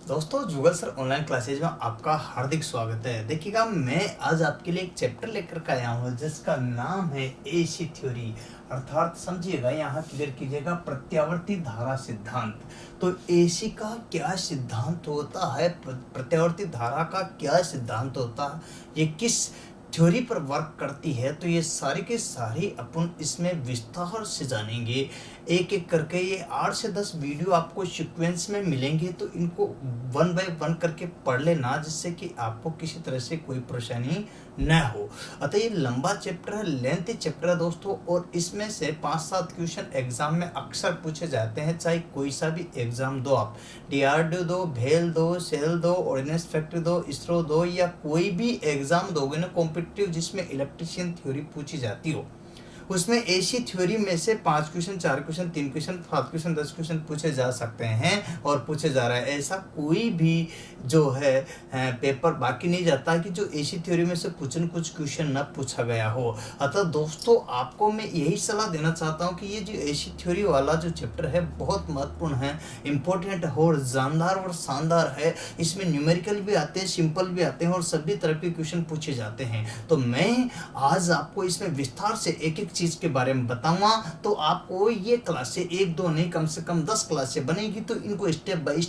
दोस्तों जुगल sir online classes में आपका हार्दिक स्वागत है। देखिएगा, मैं आज आपके लिए एक चैप्टर लेकर के आया हूँ जिसका नाम है एसी थ्योरी, अर्थात समझिएगा, यहाँ क्लियर कीजिएगा, प्रत्यावर्ती धारा सिद्धांत। तो एसी का क्या सिद्धांत होता है, प्रत्यावर्ती धारा का क्या सिद्धांत होता है, ये किस थ्योरी पर वर्क करती है, तो ये सारी के सारी अपन इसमें विस्तार से जानेंगे। एक एक करके ये 8 से 10 वीडियो आपको सीक्वेंस में मिलेंगे, तो इनको 1 बाय 1 करके पढ़ लेना, जिससे कि आपको किसी तरह से कोई परेशानी न हो। अतः ये लंबा चैप्टर है, लेंथी चैप्टर है दोस्तों, और इसमें से 5-7 क्वेश्चन एग्जाम में अक्सर पूछे जाते हैं। चाहे कोई सा भी एग्जाम दो, आप DRDO दो, भेल दो, सेल दो, ऑर्डिनेंस फैक्ट्री दो, इसरो दो, या कोई भी एग्जाम दोगे ना कॉम्पिटिटिव जिसमें इलेक्ट्रिशियन थ्योरी पूछी जाती हो, उसमें एसी थ्योरी में से 5 question, 4 question, 3 question, 7 question, 10 question पूछे जा सकते हैं और पूछे जा रहा है। ऐसा कोई भी जो है पेपर बाकी नहीं जाता कि जो एसी थ्योरी में से कुछ न कुछ क्वेश्चन न पूछा गया हो। अतः दोस्तों, आपको मैं यही सलाह देना चाहता हूँ कि ये जो एसी थ्योरी वाला जो चैप्टर है बहुत महत्वपूर्ण है, इम्पोर्टेंट है और जानदार और शानदार है। इसमें न्यूमेरिकल भी आते हैं, सिंपल भी आते हैं और सभी तरह के क्वेश्चन पूछे जाते हैं। तो मैं आज आपको इसमें विस्तार से एक एक चीज के बारे में बताऊंगा। तो आपको ये क्लासे 1-2 नहीं, कम से कम 10 क्लासें बनेगी, तो इनको स्टेप बाय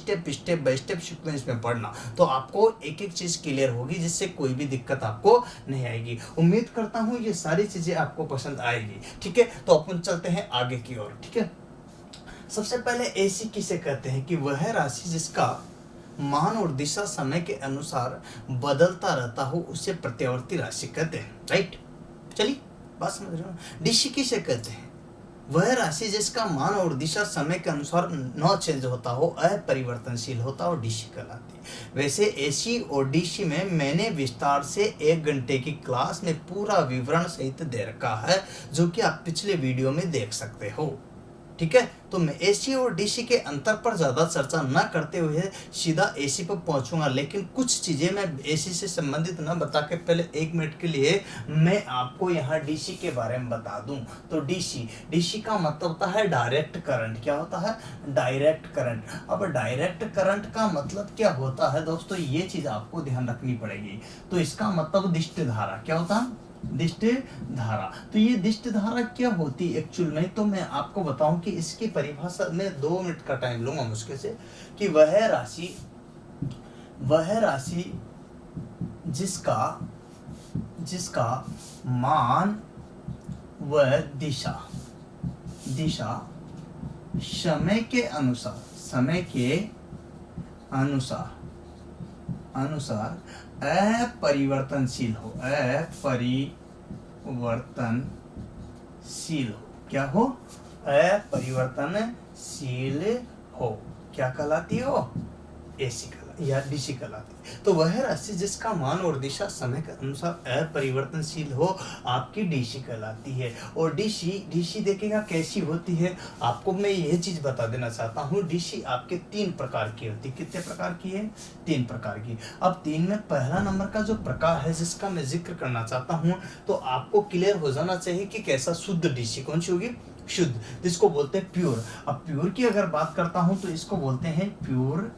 स्टेप सीक्वेंस में पढ़ना, तो आपको एक एक चीज क्लियर होगी, जिससे कोई भी दिक्कत आपको नहीं आएगी। उम्मीद करता हूं ये सारी चीजें आपको पसंद आएगी। ठीक है, तो अपन चलते हैं आगे की ओर। ठीक है, सबसे पहले एसी किसे कहते हैं कि वह राशि जिसका मान और दिशा समय के अनुसार बदलता रहता हो उसे प्रत्यावर्ती राशि कहते हैं। राइट, चलिए बात समझ रहे हो। डीसी किसे कहते हैं? वह राशि जिसका मान और दिशा समय के अनुसार न चेंज होता हो, अपरिवर्तनशील होता हो, डीसी कहलाती है। वैसे एसी और डीसी में मैंने विस्तार से 1 घंटे की क्लास में पूरा विवरण सहित दे रखा है, जो कि आप पिछले वीडियो में देख सकते हो। ठीक है, तो मैं एसी और डीसी के अंतर पर ज़्यादा चर्चा न करते हुए सीधा एसी पर पहुंचूंगा, लेकिन कुछ चीज़ें मैं एसी से संबंधित न बता के पहले 1 मिनट के लिए मैं आपको यहाँ डीसी के बारे में बता दूं। तो डीसी का मतलब होता है डायरेक्ट करंट। क्या होता है? Direct current. अब डायरेक्ट करंट का मतलब क्या होता है दोस्तों, ये चीज़ आपको ध्यान रखनी पड़ेगी। तो इसका मतलब दिष्ट धारा। क्या होता है? दिष्ट धारा। तो ये दिष्ट धारा क्या होती है एक्चुअल में, तो मैं आपको बताऊं कि इसकी परिभाषा में 2 मिनट का टाइम लूंगा मुश्किल से, कि वह राशि जिसका मान व दिशा समय के अनुसार अपरिवर्तनशील हो। क्या हो? अपरिवर्तनशील हो। क्या कहलाती हो? एसी या डीसी कहलाती है। तो वह राशि जिसका मान और दिशा समय के अनुसार अपरिवर्तनशील हो आपकी डीसी कहलाती है। और डीसी देखिएगा कैसी होती है, आपको मैं यह चीज बता देना चाहता हूँ। डीसी आपके 3 प्रकार की होती है। कितने प्रकार की है? 3 प्रकार की। अब 3 में पहला नंबर का जो प्रकार है जिसका मैं जिक्र करना चाहता हूँ, तो आपको क्लियर हो जाना चाहिए कि कैसा शुद्ध डीसी कौन सी होगी? शुद्ध, जिसको बोलते हैं प्योर। अब प्योर की अगर बात करता हूँ तो इसको बोलते हैं प्योर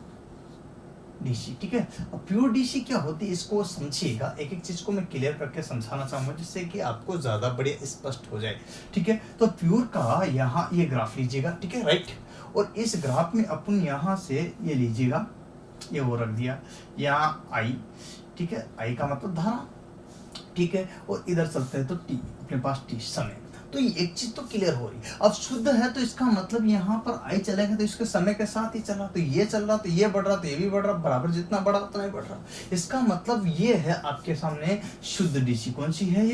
डीसी। ठीक है, अब प्योर डीसी क्या होती है इसको समझिएगा, एक एक चीज को मैं क्लियर करके समझाना चाहूंगा, जिससे कि आपको ज्यादा बढ़िया स्पष्ट हो जाए। ठीक है, तो प्योर का यहाँ ये ग्राफ लीजिएगा। ठीक है, राइट, और इस ग्राफ में अपन यहाँ से ये लीजिएगा, ये वो रख दिया यहाँ आई। ठीक है, आई का मतलब धारा। ठीक है, और इधर चलते हैं तो टी, अपने पास टी समय। तो ये एक चीज तो क्लियर हो रही। अब शुद्ध है तो इसका मतलब यहाँ पर आई चलेगा तो इसके समय के साथ ही चला, तो ये चल रहा तो ये बढ़ रहा, तो ये भी बढ़ रहा, बराबर जितना बढ़ा उतना ही बढ़ रहा। इसका मतलब ये है आपके सामने शुद्ध डीसी कौन सी है?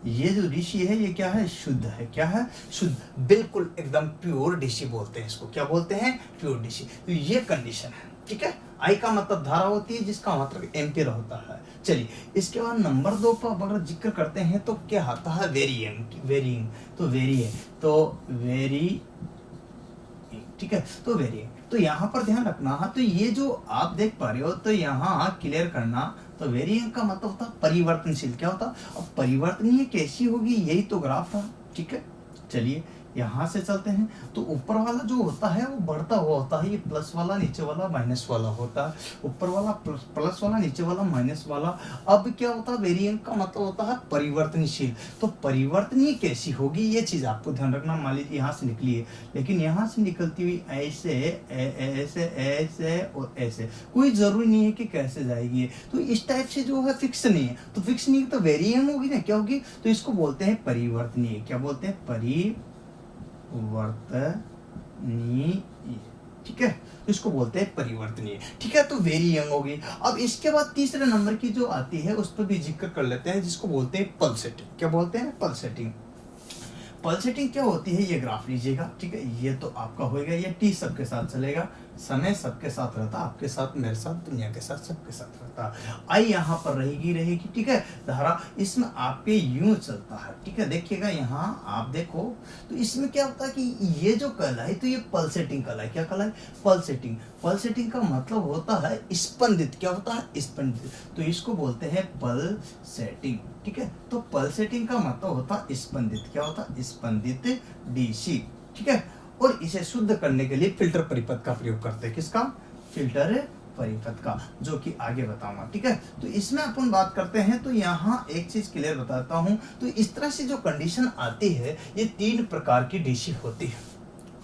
ये जो डीसी है ये क्या है? शुद्ध है। क्या है? शुद्ध, बिल्कुल एकदम प्योर डीसी बोलते हैं इसको। क्या बोलते हैं? Pure DC. तो ये कंडीशन है। ठीक है, आई का मतलब धारा होती है, जिसका मतलब एम्पियर होता है। चलिए, इसके बाद नंबर 2 पर अगर जिक्र करते हैं तो क्या आता है? वेरिएंग। तो वेरी। ठीक है, तो वेरिएंग। तो यहाँ पर ध्यान रखना है, तो ये जो आप देख पा रहे हो, तो यहाँ क्लियर करना, तो वेरिएंग का मतलब होता है परिवर्तनशील। क्या होता? अब परिवर्तनीय कैसी होगी, यही तो ग्राफ था। ठीक है, चलिए यहाँ से चलते हैं तो ऊपर वाला जो होता है वो बढ़ता हुआ होता है, ये प्लस वाला नीचे वाला माइनस वाला होता है, ऊपर वाला प्लस वाला नीचे वाला माइनस वाला। अब क्या होता है, वेरिएंट का मतलब होता है परिवर्तनशील। तो परिवर्तनीय कैसी होगी ये चीज आपको ध्यान रखना। मान लीजिए यहाँ से निकली है, लेकिन यहाँ से निकलती हुई ऐसे ऐसे ऐसे और ऐसे, कोई जरूरी नहीं है कि कैसे जाएगी, तो इस टाइप से जो है फिक्स नहीं है। तो फिक्स नहीं तो वेरिएंट होगी ना, क्या होगी, तो इसको बोलते हैं परिवर्तनीय। क्या बोलते हैं, परिवर्तनीय, ठीक है, इसको बोलते हैं परिवर्तनीय। ठीक है, तो वेरी यंग होगी। अब इसके बाद तीसरे नंबर की जो आती है उस पर भी जिक्र कर लेते हैं, जिसको बोलते हैं पल्सेटिंग। क्या बोलते हैं, पल्सेटिंग। पल्सेटिंग क्या होती है, ये ग्राफ लीजिएगा, ठीक है, ये तो आपका होएगा, ये टी सबके साथ चलेगा, समय सबके साथ रहता, आपके साथ, मेरे साथ, दुनिया के साथ, सबके साथ रहता। आई यहाँ पर रहेगी, ठीक है, धारा इसमें आपके यूं चलता है, ठीक है। देखिएगा यहाँ आप देखो तो इसमें क्या होता है कि ये जो कला है तो ये पल्सेटिंग कला है। क्या कला है, पल्सेटिंग। पल्सेटिंग का मतलब होता है स्पंदित। क्या होता है, स्पंदित, तो इसको बोलते हैं पल्सेटिंग। ठीक है, तो पल्सेटिंग का मतलब होता है स्पंदित। क्या होता है, स्पंदित डीसी। ठीक है, और इसे शुद्ध करने के लिए फिल्टर परिपथ का प्रयोग करते हैं। किसका, फिल्टर परिपथ का, जो कि आगे बताऊंगा। ठीक है, तो इसमें अपन बात करते हैं तो यहाँ एक चीज क्लियर बताता हूँ। तो इस तरह से जो कंडीशन आती है, ये 3 प्रकार की डीसी होती है।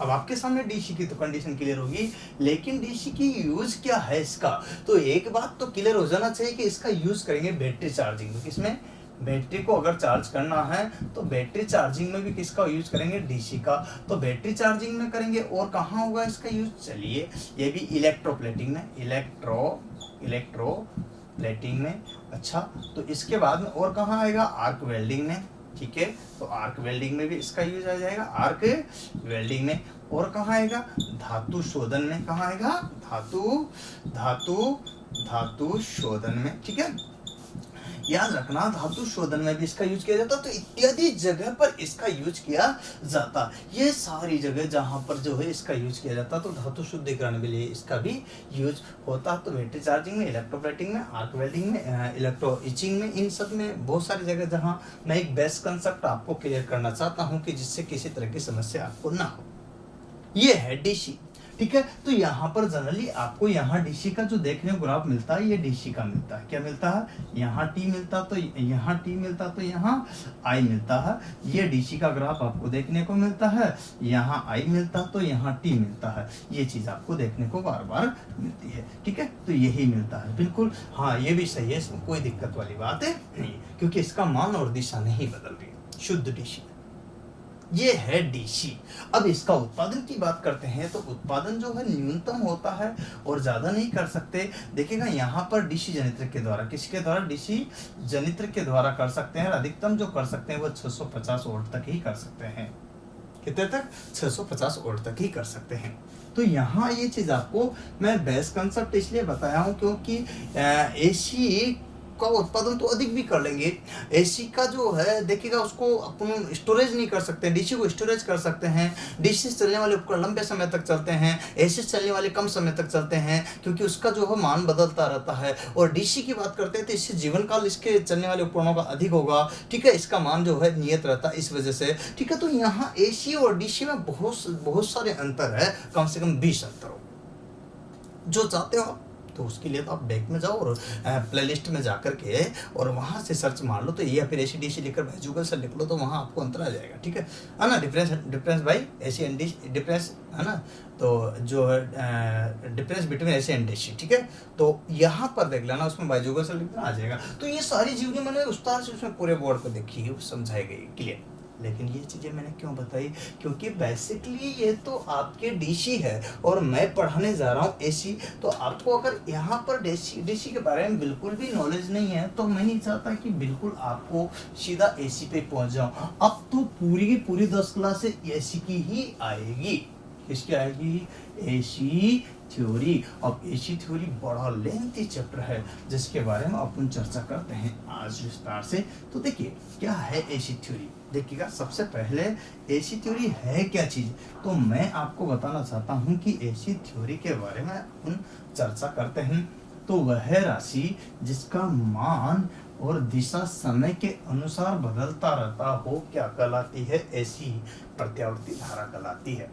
अब आपके सामने डीसी की तो कंडीशन क्लियर होगी, लेकिन डीसी की यूज क्या है इसका, तो एक बात तो क्लियर हो जाना चाहिए कि इसका यूज करेंगे बैटरी चार्जिंग में। किसमें, बैटरी को अगर चार्ज करना है तो बैटरी चार्जिंग में भी किसका यूज करेंगे, डीसी का। तो बैटरी चार्जिंग में करेंगे, और कहाँ होगा इसका यूज, चलिए ये भी इलेक्ट्रोप्लेटिंग में, इलेक्ट्रोप्लेटिंग में। अच्छा, तो इसके बाद में और कहाँ आएगा, आर्क वेल्डिंग में। ठीक है, तो आर्क वेल्डिंग में भी इसका यूज आ जाएगा, आर्क वेल्डिंग में। और कहाँ आएगा, धातु शोधन में। कहाँ आएगा, धातु शोधन में। ठीक है, याद रखना, धातु शोधन में भी इसका यूज किया जाता, तो इत्यादि जगह पर इसका यूज किया जाता। ये सारी जगह जहां पर जो है इसका यूज किया जाता, तो धातु शुद्धिकरण के लिए इसका भी यूज होता। तो बैटरी चार्जिंग में, इलेक्ट्रोप्लेटिंग में, आर्क वेल्डिंग में, इलेक्ट्रो इचिंग में, इन सब में बहुत सारी जगह जहां मैं एक बेस्ट कंसेप्ट आपको क्लियर करना चाहता हूँ कि जिससे किसी तरह की समस्या आपको ना हो। ये है डीसी। ठीक है, तो यहाँ पर जनरली आपको यहाँ डीसी का जो देखने को ग्राफ मिलता है, ये डीसी का मिलता है। क्या मिलता है, यहाँ टी मिलता, तो यहाँ टी मिलता, तो यहाँ आई मिलता है। ये डीसी का ग्राफ आपको देखने को मिलता है, यहाँ आई मिलता, तो यहाँ टी मिलता है। ये चीज आपको देखने को बार बार मिलती है। ठीक है, तो यही मिलता है, बिल्कुल। हाँ, ये भी सही है, इसमें कोई दिक्कत वाली बात है नहीं, क्योंकि इसका मान और दिशा नहीं बदल रही, शुद्ध डीसी। ये है डीसी। अब इसका उत्पादन की बात करते हैं, तो उत्पादन जो है न्यूनतम होता है और ज्यादा नहीं कर सकते। देखिएगा यहाँ पर डीसी जनित्र के द्वारा, किसके द्वारा, डीसी जनित्र के द्वारा कर सकते हैं। अधिकतम जो कर सकते हैं वो 650 वोल्ट तक ही कर सकते हैं। कितने तक, 650 वोल्ट तक ही कर सकते हैं। तो यहाँ ये चीज आपको मैं बेस कंसेप्ट इसलिए बताया हूँ क्योंकि एसी का उत्पादन तो अधिक भी कर लेंगे। एसी का जो है देखिएगा, उसको अपन स्टोरेज नहीं कर सकते, डीसी को स्टोरेज कर सकते हैं। डीसी से चलने वाले उपकरण लंबे समय तक चलते हैं, एसी से चलने वाले कम समय तक चलते हैं, क्योंकि उसका जो है मान बदलता रहता है। और डीसी की बात करते हैं तो इससे जीवन काल इसके चलने वाले उपकरणों का अधिक होगा। ठीक है, इसका मान जो है नियत रहता है इस वजह से। ठीक है, तो यहाँ एसी और डीसी में बहुत सारे अंतर है, कम से कम 20 अंतर हो। जो चाहते हो तो उसके लिए तो आप बैक में जाओ और प्लेलिस्ट में जाकर के और वहाँ से सर्च मार लो, तो या फिर एसी डीसी लिखकर गूगल से लिख लो, तो वहाँ आपको अंतर आ जाएगा। ठीक है ना, डिफरेंस भाई एसी एंड डीसी, डिफरेंस है ना, तो जो है difference between AC and DC. ठीक है, तो यहाँ पर देख लेना, उसमें भाई गूगल से लिखना आ जाएगा। तो ये सारी चीजें मैंने विस्तार से उसमें पूरे बोर्ड पर देखी है, समझाई गई क्लियर। लेकिन ये चीज़ें मैंने क्यों बताई, क्योंकि बेसिकली ये तो आपके डीसी है और मैं पढ़ाने जा रहा हूँ एसी। तो आपको अगर यहाँ पर डीसी के बारे में बिल्कुल भी नॉलेज नहीं है, तो मैं नहीं चाहता कि बिल्कुल आपको सीधा एसी पे पहुँच जाऊँ। अब तो पूरी की पूरी 10 क्लास एसी की ही आएगी। किसकी आएगी, एसी थ्योरी। अब एसी थ्योरी बड़ा लेंथी चैप्टर है, जिसके बारे में अपन चर्चा करते हैं आज विस्तार से। तो देखिए क्या है एसी थ्योरी, देखिएगा सबसे पहले एसी थ्योरी है क्या चीज, तो मैं आपको बताना चाहता हूं कि एसी थ्योरी के बारे में अपन चर्चा करते हैं। तो वह राशि जिसका मान और दिशा समय के अनुसार बदलता रहता हो, क्या कहलाती है? ऐसी प्रत्यावर्ती धारा कहलाती है।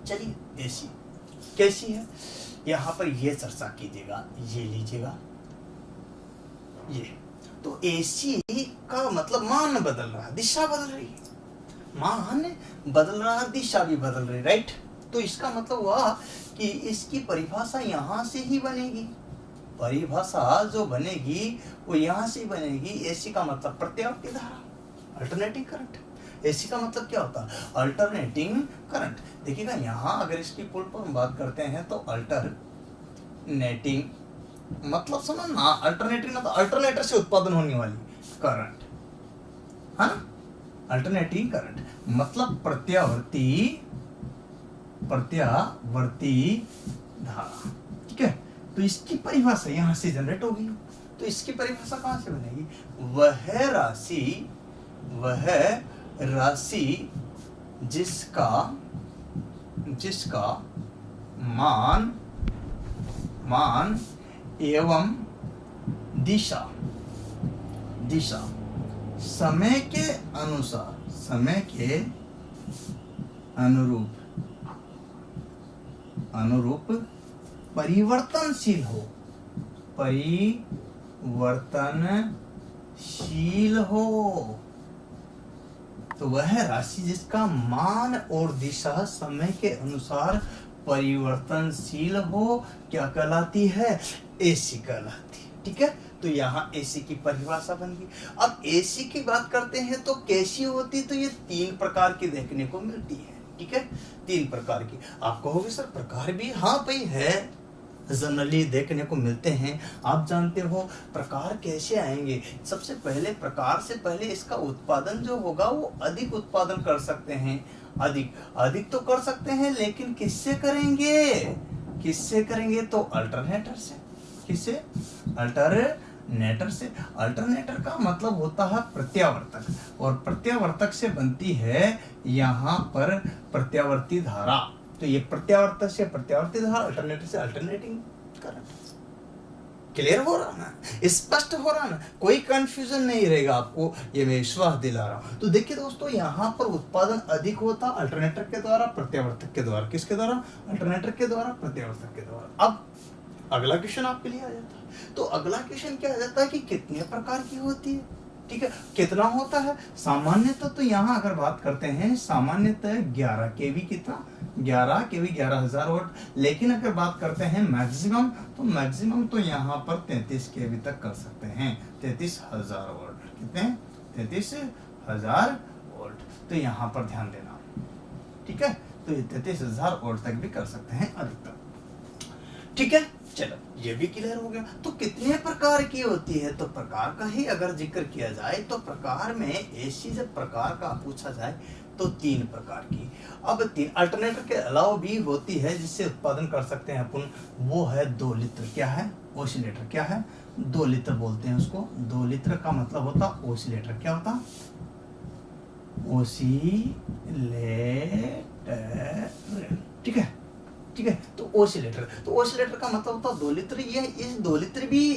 चलिए ऐसी कैसी है, यहाँ पर ये चर्चा कीजिएगा। ये लीजिएगा, ये तो एसी का मतलब मान बदल रहा, दिशा बदल रही है, मान बदल रहा, दिशा भी बदल रही, राइट। तो इसका मतलब हुआ कि इसकी परिभाषा यहाँ से ही बनेगी, परिभाषा जो बनेगी वो यहाँ से ही बनेगी। एसी का मतलब प्रत्यावर्ती धारा, अल्टरनेटिंग करंट। एसी का मतलब क्या होता है? Alternating current. देखिएगा यहाँ अगर इसकी फुल फॉर्म बात करते हैं तो अल्टरनेटिंग मतलब समझ ना, अल्टरनेटिंग मतलब अल्टरनेटर से उत्पादन होने वाली करंट, है ना। अल्टरनेटिंग करंट मतलब प्रत्यावर्ती धारा, ठीक है। तो इसकी परिभाषा यहाँ से जनरेट होगी। तो इसकी परिभाषा कहाँ से बनेगी? वह राशि जिसका मान एवं दिशा समय के अनुरूप परिवर्तनशील हो। तो वह राशि जिसका मान और दिशा समय के अनुसार परिवर्तनशील हो, क्या कहलाती है? एसी कहलाती है, ठीक है। तो यहाँ एसी की परिभाषा बन गई। अब एसी की बात करते हैं तो कैसी होती? तो ये 3 प्रकार की देखने को मिलती है, ठीक है। 3 प्रकार की। आप कहोगे सर प्रकार भी, हाँ भाई है, जनरली देखने को मिलते हैं। आप जानते हो प्रकार कैसे आएंगे? सबसे पहले प्रकार से पहले इसका उत्पादन जो होगा वो अधिक उत्पादन कर सकते हैं, अधिक तो कर सकते हैं, लेकिन किससे करेंगे? तो अल्टरनेटर से। किससे? अल्टरनेटर से। अल्टरनेटर का मतलब होता है प्रत्यावर्तक, और प्रत्यावर्तक से बनती है यहाँ पर प्रत्यावर्ती धारा। तो ये प्रत्यावर्तक से प्रत्यावर्ती धारा, अल्टरनेटर से अल्टरनेटिंग करंट। क्लियर हो रहा ना? स्पष्ट हो रहा ना? कोई कंफ्यूजन नहीं रहेगा आपको, ये मैं विश्वास दिला रहा हूं। तो देखिए दोस्तों, यहाँ पर उत्पादन अधिक होता अल्टरनेटर के द्वारा, प्रत्यावर्तक के द्वारा। किसके द्वारा? अल्टरनेटर के द्वारा, प्रत्यावर्तक के द्वारा। अब अगला क्वेश्चन आपके लिए आ जाता है। तो अगला क्वेश्चन क्या आ जाता है कि कितने प्रकार की होती है, ठीक है, कितना होता है? सामान्यतः तो यहाँ अगर बात करते हैं, सामान्यतः 11 केवी, कितना? 11 केवी, 11,000 वोल्ट। लेकिन अगर बात करते हैं मैक्सिमम तो यहाँ पर 33 केवी तक कर सकते हैं, 33,000 वोल्ट। कितने? 33,000 वोल्ट। तो यहाँ पर ध्यान देना, ठीक है। तो ये 33,000 वोल्ट तक भी कर सकते हैं अधिकतम, ठीक है। चलो ये भी क्लियर हो गया। तो कितने प्रकार की होती है? तो प्रकार का ही अगर जिक्र किया जाए तो प्रकार में ऐसी जब प्रकार का पूछा जाए तो 3 प्रकार की। अब 3 अल्टरनेटर के अलावा भी होती है जिससे उत्पादन कर सकते हैं अपन, वो है 2 लित्र। क्या है? ओसिलेटर। क्या है? 2 लित्र बोलते हैं उसको। 2 लित्र का मतलब होता ओसिलेटर। क्या होता? ओसिलेटर, ठीक है, ठीक है। तो ओसिलेटर का मतलब होता है 2 लित्र। ये इस 2 लित्र भी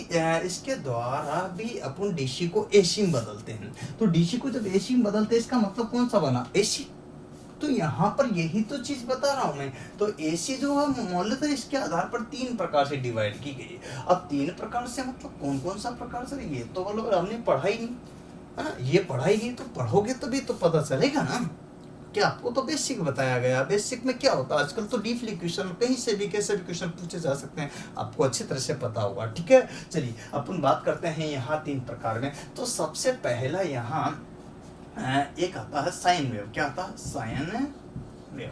इसके द्वारा भी अपन डीसी को एसी में बदलते हैं। तो डीसी को जब एसी में बदलते हैं, इसका मतलब कौन सा बना? एसी। तो यहाँ पर यही तो चीज बता रहा हूं मैं। तो एसी जो है मूलतः इसके आधार पर 3 प्रकार से डिवाइड की गई। अब 3 प्रकार से मतलब कौन कौन सा प्रकार से? ये तो मतलब हमने पढ़ाई नहीं, है ना। ये पढ़ाई नहीं तो पढ़ोगे तभी तो पता चलेगा ना। क्या आपको तो बेसिक बताया गया। बेसिक में क्या होता है? आजकल तो डीपली क्वेश्चन कहीं से भी कैसे भी क्वेश्चन पूछे जा सकते हैं, आपको अच्छी तरह से पता होगा, ठीक है। चलिए अपन बात करते हैं यहाँ 3 प्रकार में। तो सबसे पहला यहाँ एक आता है साइन वेव। क्या आता है? Sine wave.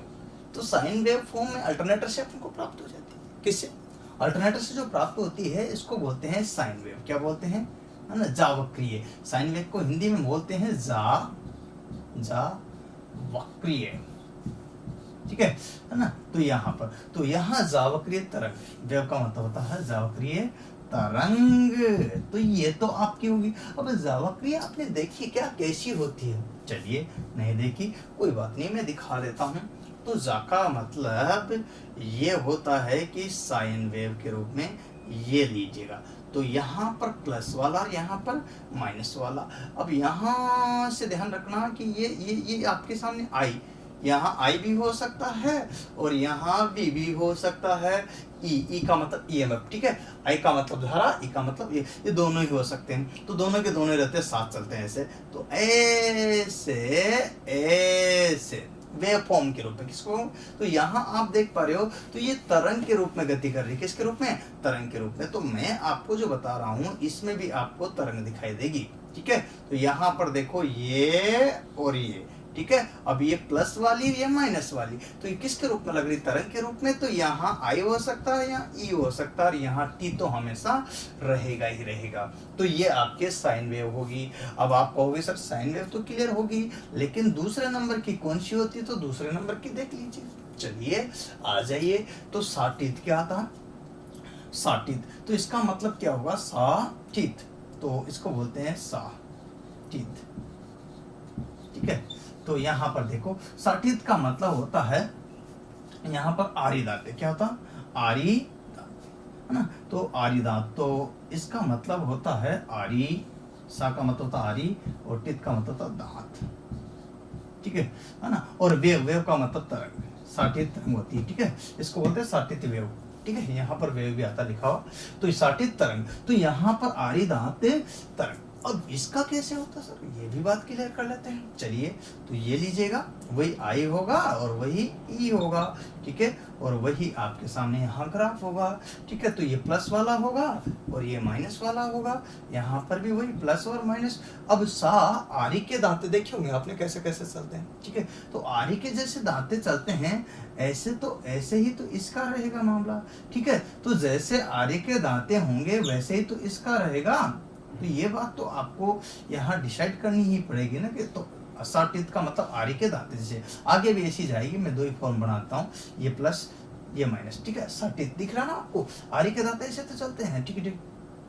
तो साइन वेव फॉर्म में अल्टरनेटर से अपन को प्राप्त हो जाती है। किससे? अल्टरनेटर से जो प्राप्त होती है इसको बोलते हैं साइन वेव। क्या बोलते हैं? है ना, जावक्रिय। साइन वेव को हिंदी में बोलते हैं वक्रीय, ठीक है ना। तो यहाँ पर तो यहाँ जावक्रीय तरंग, वेव का मतलब होता है जावक्रीय तरंग। तो ये तो आपकी होगी। अब जावक्रीय आपने देखी क्या कैसी होती है? चलिए नहीं देखी, कोई बात नहीं, मैं दिखा देता हूँ। तो जा का मतलब ये होता है कि साइन वेव के रूप में ये लीजिएगा। तो यहाँ पर प्लस वाला और यहाँ पर माइनस वाला। अब यहाँ से ध्यान रखना कि ये आपके सामने आई, यहाँ आई भी हो सकता है और यहाँ भी हो सकता है। ई का मतलब ईएमएफ, ठीक है। आई का मतलब धारा, ई का मतलब ये दोनों ही हो सकते हैं। तो दोनों के दोनों रहते हैं, साथ चलते हैं ऐसे। तो ऐसे ऐसे वेव फॉर्म के रूप में किसको, तो यहाँ आप देख पा रहे हो तो ये तरंग के रूप में गति कर रही है। किसके रूप में, तरंग के रूप में। तो मैं आपको जो बता रहा हूँ इसमें भी आपको तरंग दिखाई देगी, ठीक है। तो यहाँ पर देखो ये और ये, ठीक है। अब ये प्लस वाली, ये माइनस वाली, तो ये किसके रूप में लग रही, तरंग के रूप में। तो यहाँ आई हो सकता है, यहाँ ई हो सकता है और यहाँ टी तो हमेशा रहेगा ही रहेगा। तो ये आपके साइन वेव होगी। अब आप कहोगे सर साइन वेव तो क्लियर होगी, लेकिन दूसरे नंबर की कौन सी होती है, तो दूसरे नंबर की देख लीजिए। चलिए आ जाइए। तो साटित क्या था, साटित, तो इसका मतलब क्या होगा, साटित, तो इसको बोलते हैं साटित, ठीक है। तो यहाँ पर देखो साटित का मतलब होता है, यहाँ पर आरी दांत, क्या होता, आरी दांत, है ना। तो आरी दांत, तो इसका मतलब होता है आरी, सा का मतलब होता आरी और टित का मतलब होता दांत, ठीक है ना। और वेव, वेव का मतलब तरंग, साटित तरंग होती है, ठीक है। इसको बोलते हैं साटित वेव, ठीक है। यहाँ पर वेव भी आता लिखा हुआ। तो साटित तरंग, तो यहाँ पर आरी दांत तरंग। अब इसका कैसे होता सर, ये भी बात क्लियर कर लेते हैं। चलिए, तो ये लीजिएगा, वही आई होगा और वही ई होगा, ठीक है। और वही आपके सामने यहाँ ग्राफ होगा, ठीक है। तो ये प्लस वाला होगा और ये माइनस वाला होगा, यहाँ पर भी वही प्लस और माइनस। अब सा आरी के दांते देखे होंगे आपने कैसे कैसे चलते हैं, ठीक है। तो आरी के जैसे दांते चलते हैं ऐसे, तो ऐसे ही तो इसका रहेगा मामला, ठीक है। तो जैसे आरी के दांते होंगे वैसे ही तो इसका रहेगा। तो ये बात तो आपको यहाँ डिसाइड करनी ही पड़ेगी ना, कि तो साटित का मतलब आरी के दांते, जैसे आगे भी ऐसी जाएगी। मैं दो ही फॉर्म बनाता हूँ, ये प्लस ये माइनस, ठीक है। साटित दिख रहा ना आपको, आरी के दांते ऐसे तो चलते हैं, ठीक है ठीक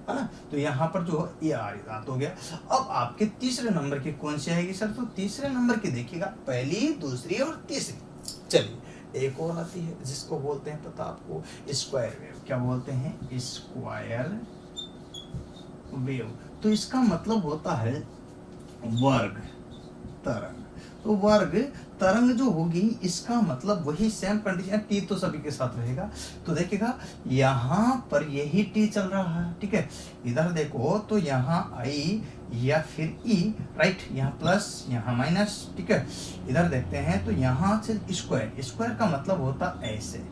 है ना। तो यहाँ पर जो ये आरी दांत हो गया। अब आपके तीसरे नंबर की कौन सी आएगी सर, तो तीसरे नंबर की देखिएगा, पहली, दूसरी और तीसरी। चलिए एक और आती है जिसको बोलते हैं, पता आपको, स्क्वायर वेव। क्या बोलते हैं, स्क्वायर वेव। तो इसका मतलब होता है वर्ग तरंग। तो वर्ग तरंग जो होगी, इसका मतलब वही सेम कंडीशन, टी तो सभी के साथ रहेगा। तो देखिएगा यहाँ पर यही टी चल रहा है, ठीक है। इधर देखो तो यहाँ आई या फिर ई, राइट, यहाँ प्लस यहाँ माइनस, ठीक है। इधर देखते हैं तो यहाँ से स्क्वायर, स्क्वायर का मतलब होता ऐसे,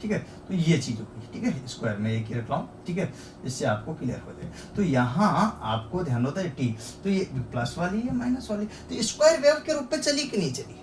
ठीक है। तो ये चीज होगी, ठीक है। स्क्वायर में एक ही रख रहा हूँ, ठीक है, इससे आपको क्लियर हो जाए। तो यहाँ आपको ध्यान होता है टी, तो ये प्लस वाली है माइनस वाली, तो स्क्वायर वेव के रूप में चली कि नहीं चली,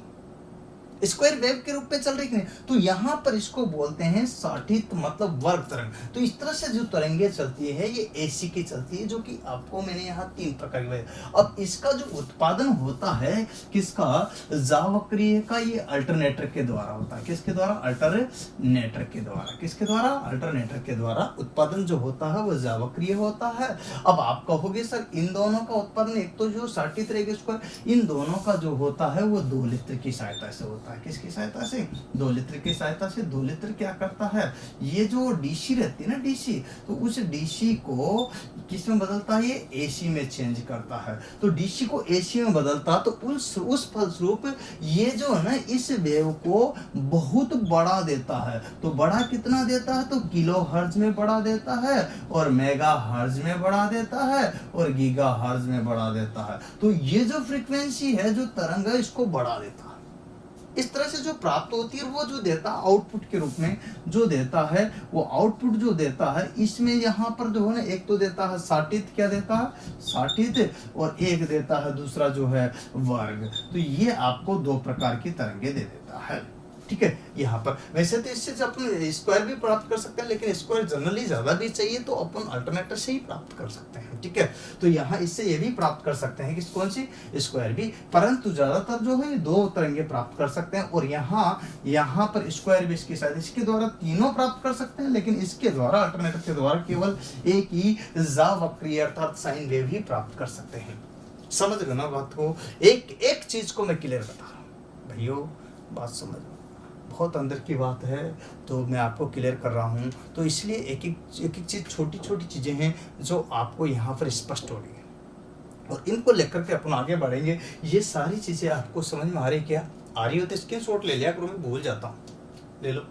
स्क्वायर वेव के रूप में चल रही है। तो यहाँ पर इसको बोलते हैं साटित, मतलब वर्ग तरंग। तो इस तरह से जो तरंगे चलती है ये एसी की चलती है, जो कि आपको मैंने यहाँ तीन प्रकार की। अब इसका जो उत्पादन होता है किसका, जावक्रिय का, ये अल्टरनेटर के द्वारा होता है। किसके द्वारा, अल्टरनेटर के द्वारा। किसके द्वारा, अल्टरनेटर के द्वारा उत्पादन जो होता है वो जावक्रिय होता है। अब आप कहोगे सर इन दोनों का उत्पादन, एक तो जो साटित रहेगा स्क्वायर, इन दोनों का जो होता है वो 2 लित्र की सहायता से होता है। किसकी सहायता से, 2 लित्र की सहायता से। 2 लित्र क्या करता है, ये जो डीसी रहती है ना, डीसी, तो उस डीसी को किस में बदलता है, ये एसी में चेंज करता है। तो डीसी को एसी में बदलता, तो उस फलस्वरूप ये जो है ना, इस वेव को बहुत बड़ा देता है। तो बड़ा कितना देता है, तो किलो हर्ज में बड़ा देता है, और मेगा हर्ज में बड़ा देता है, और गीगा हर्ज में बड़ा देता है। तो ये जो फ्रीक्वेंसी है, जो तरंग है, इसको बढ़ा देता है। इस तरह से जो प्राप्त होती है वो जो देता है आउटपुट के रूप में, जो देता है वो आउटपुट जो देता है, इसमें यहाँ पर जो है ना, एक तो देता है साटित, क्या देता है, साटित, और एक देता है दूसरा जो है वर्ग। तो ये आपको 2 प्रकार की तरंगे दे देता है, ठीक है। यहाँ पर वैसे तो इससे अपन स्क्वायर भी प्राप्त कर सकते हैं, लेकिन स्क्वायर जनरली ज्यादा भी चाहिए तो अपन अल्टरनेटर से ही प्राप्त कर सकते हैं, ठीक है। तो यहाँ इससे ये भी प्राप्त कर सकते हैं कि कौन सी, स्क्वायर भी, परंतु ज्यादातर जो है 2 तरंगे प्राप्त कर सकते हैं। और यहाँ पर स्क्वायर भी इसकी शायद इसके द्वारा तीनों प्राप्त कर सकते हैं, लेकिन इसके द्वारा, अल्टरनेटर के द्वारा, केवल एक ही जावक्रिय अर्थात साइन वेव ही प्राप्त कर सकते हैं। समझ रहे ना बात को, एक चीज को मैं क्लियर बता रहा हूँ भाइयों, बात समझ। बहुत अंदर की बात है, तो मैं आपको क्लियर कर रहा हूँ। तो इसलिए एक एक चीज़, छोटी छोटी चीज़ें हैं जो आपको यहाँ पर स्पष्ट हो रही है, और इनको लेकर के अपन आगे बढ़ेंगे। ये सारी चीज़ें आपको समझ में आ रही क्या? आ रही हो तो स्क्रीन शॉट ले लिया करो, मैं भूल जाता हूँ, ले लो।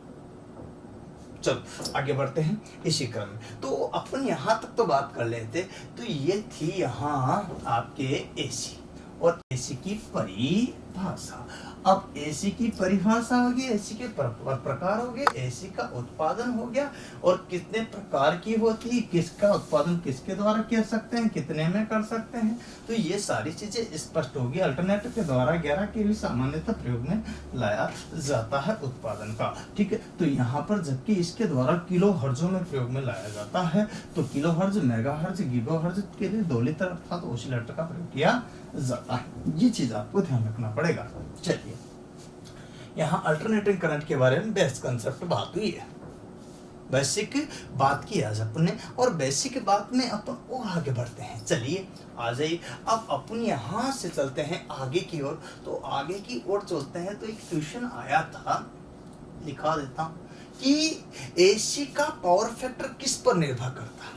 चलो आगे बढ़ते हैं इसी क्रम में। तो अपन यहाँ तक तो बात कर लेते। तो ये थी यहाँ आपके एसी और एसी की परिभाषा। अब एसी की परिभाषा हो गई, एसी के प्रकार हो गए, एसी का उत्पादन हो गया, और कितने प्रकार की होती है, किसका उत्पादन किसके द्वारा कर सकते हैं, कितने में कर सकते हैं, तो ये सारी चीजें स्पष्ट होगी। अल्टरनेटिव के द्वारा 11 के भी सामान्यतः प्रयोग में लाया जाता है उत्पादन का, ठीक है। तो यहाँ पर जबकि इसके द्वारा किलो हर्जों में प्रयोग में लाया जाता है, तो kilo hertz, mega hertz, GIGO हर्ज के लिए दोलित्र अर्थात ओसिलेटर का प्रयोग किया जाता है। ये चीज आपको ध्यान रखना पड़ेगा। चलिए, यहाँ अल्टरनेटिंग करंट के बारे में बेसिक कंसेप्ट बात हुई है, बेसिक बात की आज अपन ने, और बेसिक बात में अपन और आगे बढ़ते हैं। चलिए आ जाइए, अब अपन यहाँ से चलते हैं आगे की ओर। तो आगे की ओर चलते हैं, तो एक क्वेश्चन आया था, लिखा देता हूँ कि एसी का पावर फैक्टर किस पर निर्भर करता है।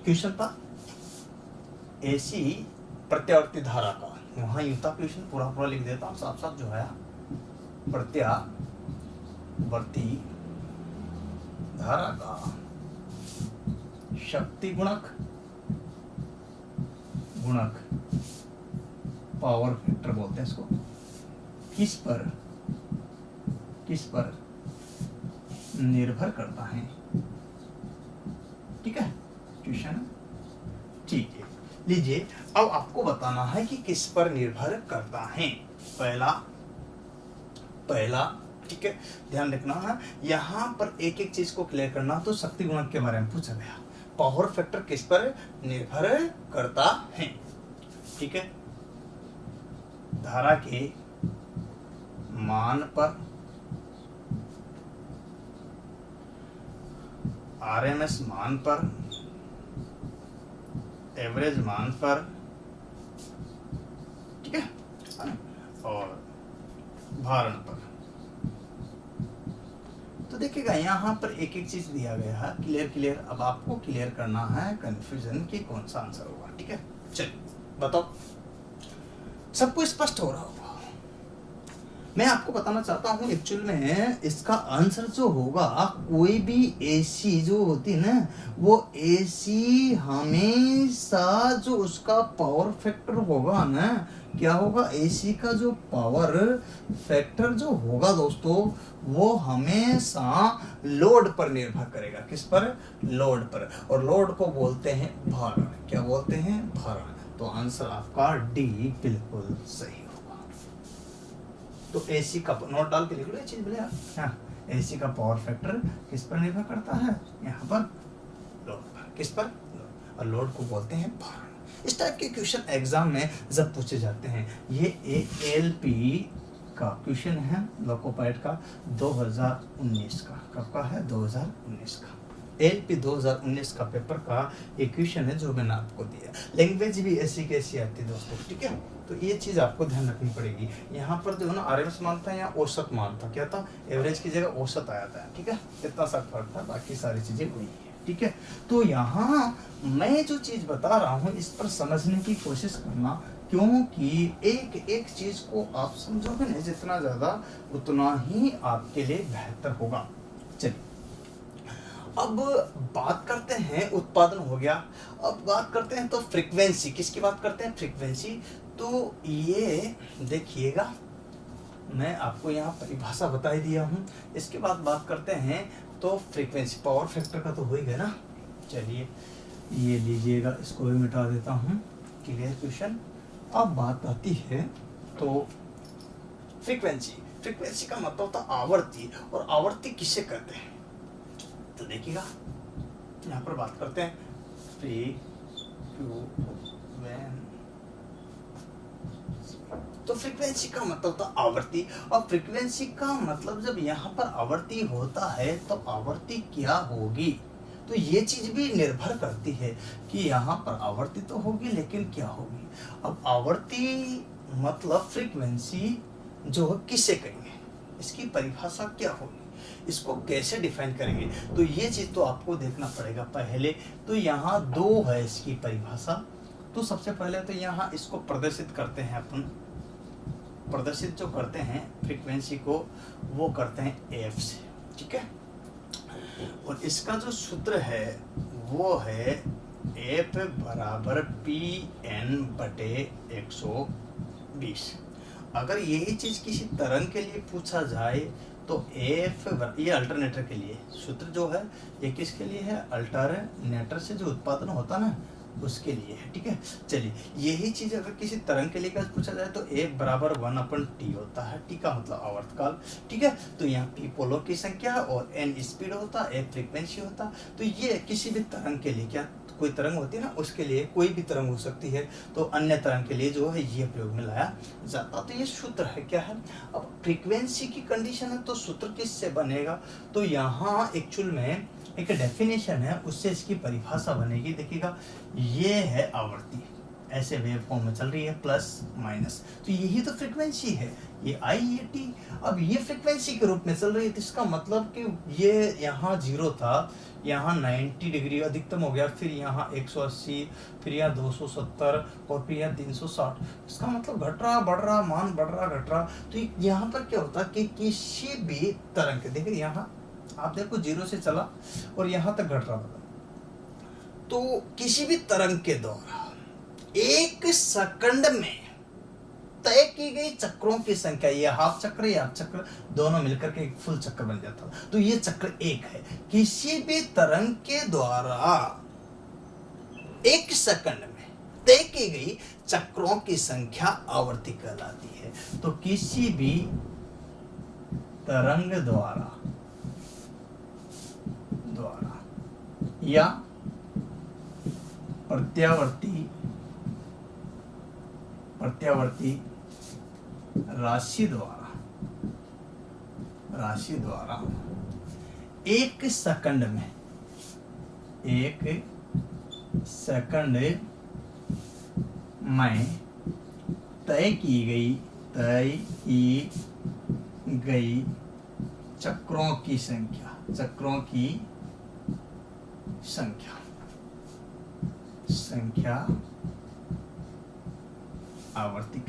क्वेश्चन था एसी प्रत्यावर्ती धारा का, वहां युता क्वेश्चन पूरा लिख देता हूँ, साफ साफ जो है, प्रत्यावर्ती धारा का शक्ति गुणक पावर फैक्टर बोलते हैं इसको, किस पर निर्भर करता है। ठीक है क्वेश्चन, ठीक है। लीजिए, अब आपको बताना है कि किस पर निर्भर करता है। पहला ठीक है, ध्यान रखना है, यहाँ पर एक एक चीज को क्लियर करना। तो शक्ति गुणक के बारे में पूछा गया, पावर फैक्टर किस पर निर्भर करता है, ठीक है, धारा के मान पर, आरएमएस मान पर, एवरेज मान पर, ठीक है, और भारण पर। तो देखिएगा यहाँ पर एक एक चीज दिया गया है, क्लियर। अब आपको क्लियर करना है कंफ्यूजन की कौन सा आंसर होगा, ठीक है। चलिए बताओ, सबको स्पष्ट हो रहा होगा। मैं आपको बताना चाहता हूँ एक्चुअल में इसका आंसर जो होगा, कोई भी एसी जो होती है ना, वो एसी हमेशा जो उसका पावर फैक्टर होगा ना, क्या होगा, एसी का जो पावर फैक्टर जो होगा दोस्तों, वो हमेशा लोड पर निर्भर करेगा। किस पर? लोड पर। और लोड को बोलते हैं भारण। क्या बोलते हैं? भारण। तो आंसर आपका डी बिल्कुल सही होगा। तो एसी का नोट डाल के लिख लो ये चीज बोले आप। हाँ, एसी का पावर फैक्टर किस पर निर्भर करता है? यहाँ पर लोड पर। किस पर? लोड। और लोड को बोलते हैं भारण। इस टाइप के क्वेश्चन एग्जाम में जब पूछे जाते हैं, ये एलपी का क्वेश्चन है लोकोपाइट का 2019 का। कब का है? 2019 का। एलपी 2019 का पेपर का एक क्वेश्चन है जो मैंने आपको दिया। लैंग्वेज भी ऐसी कैसी आती है दोस्तों, ठीक है। तो ये चीज आपको ध्यान रखनी पड़ेगी। यहाँ पर जो है ना आरएमएस मान था या औसत मान था, क्या था? एवरेज की जगह औसत आया था, ठीक है। इतना सा फर्क था, बाकी सारी चीजें वही है, ठीक है। तो यहाँ मैं जो चीज बता रहा हूँ इस पर समझने की कोशिश करना, क्योंकि एक एक चीज को आप समझोगे ना जितना ज्यादा, उतना ही आपके लिए बेहतर होगा। चलिए अब बात करते हैं, उत्पादन हो गया। अब बात करते हैं तो फ्रीक्वेंसी, किसकी बात करते हैं? फ्रीक्वेंसी। तो ये देखिएगा, मैं आपको यहाँ परिभाषा बता ही दिया हूँ। इसके बाद बात करते हैं तो फ्रीक्वेंसी, पावर फैक्टर का तो हो ही गया ना। चलिए ये लीजिएगा, इसको भी मिटा देता हूँ। Clear question. अब बात आती है तो फ्रीक्वेंसी। फ्रीक्वेंसी का मतलब होता है आवर्ती, और आवर्ती किसे कहते हैं? तो देखिएगा यहाँ पर बात करते हैं तो फ्रीक्वेंसी का मतलब होता है आवर्ती। और फ्रीक्वेंसी का मतलब जब यहाँ पर आवर्ती होता है तो आवर्ती क्या होगी, तो ये चीज भी निर्भर करती है कि यहाँ पर आवर्ती तो होगी लेकिन क्या होगी। अब आवर्ती मतलब फ्रीक्वेंसी जो किसे कहेंगे, इसकी परिभाषा क्या होगी, इसको कैसे डिफाइन करेंगे, तो ये चीज तो आपको देखना पड़ेगा। पहले तो यहाँ दो है इसकी परिभाषा। तो सबसे पहले तो यहाँ इसको प्रदर्शित करते हैं अपन, प्रदर्शित जो करते हैं फ्रीक्वेंसी को वो करते हैं एफ से, ठीक है। और इसका जो सूत्र है वो है एफ बराबर पी एन बटे 120। अगर यही चीज किसी तरंग के लिए पूछा जाए तो एफ, ये अल्टरनेटर के लिए सूत्र जो है ये किसके लिए है, अल्टरनेटर से जो उत्पादन होता ना उसके लिए है, ठीक है। चलिए यही चीज अगर किसी तरंग के लिए पूछा जाए तो एफ बराबर 1/t होता है, टी का मतलब आवर्तकाल, ठीक है। तो यहाँ पी पोलों की संख्या और एन स्पीड होता, एफ फ्रीक्वेंसी होता। तो ये किसी भी तरंग के लिए, क्या कोई तरंग होती है ना उसके लिए, कोई भी तरंग हो सकती है, तो अन्य तरंग के लिए जो है ये प्रयोग में लाया जाता। तो ये सूत्र है, क्या है। अब फ्रीक्वेंसी की कंडीशन है तो सूत्र किससे बनेगा, तो यहाँ एक्चुअल में एक डेफिनेशन है, उससे इसकी परिभाषा बनेगी। देखिएगा ये है आवृत्ति, ऐसे वेव फॉर्म में चल रही है प्लस माइनस, तो यही तो फ्रीक्वेंसी है, ये आई ये टी। अब ये फ्रीक्वेंसी के रूप में चल रही है, तो इसका मतलब कि ये यहाँ 0 था, यहाँ 90 डिग्री अधिकतम हो गया, फिर यहाँ 180, फिर यहाँ 270 और फिर यहाँ 360। इसका मतलब घट रहा बढ़ रहा, मान बढ़ रहा घट रहा। तो यहाँ पर क्या होता कि किसी भी तरंग के, देखिए यहाँ आप देखो 0 से चला और यहाँ तक घट रहा था, तो किसी भी तरंग के द्वारा 1 सेकंड में तय की गई चक्रों की संख्या, ये हाफ चक्र या चक्र दोनों मिलकर के एक फुल चक्र बन जाता, तो ये चक्र एक है। किसी भी तरंग के द्वारा 1 सेकंड में तय की गई चक्रों की संख्या आवर्ती कहलाती है। तो किसी भी तरंग द्वारा या प्रत्यावर्ती राशि द्वारा 1 सेकंड में तय की गई चक्रों की संख्या आवर्ती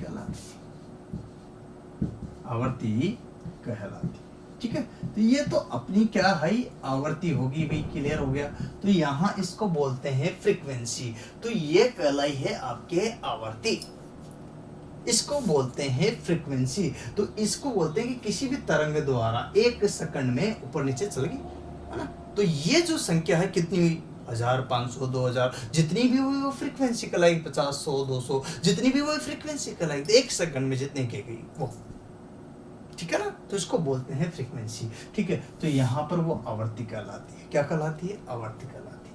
कहलाती, ठीक है। तो ये तो अपनी क्या है, आवर्ती होगी भाई, क्लियर हो गया। तो यहाँ इसको बोलते हैं फ्रीक्वेंसी, तो ये कहलाई है आपके आवर्ती, इसको बोलते हैं फ्रीक्वेंसी। तो इसको बोलते हैं कि किसी भी तरंग द्वारा 1 सेकंड में ऊपर नीचे चलेगी, है ना। तो ये जो संख्या है कितनी हुई, 1000, 500, 2000, जितनी भी हुई वो फ्रीक्वेंसी कहलाई, 50, 100, 200, जितनी भी वो फ्रीक्वेंसी कहलाई, 1 सेकंड में जितनी की गई वो, ठीक है ना। तो इसको बोलते हैं फ्रीक्वेंसी, ठीक है। तो यहाँ पर वो आवर्ती कहलाती है, क्या कहलाती है, आवर्ती कहलाती है।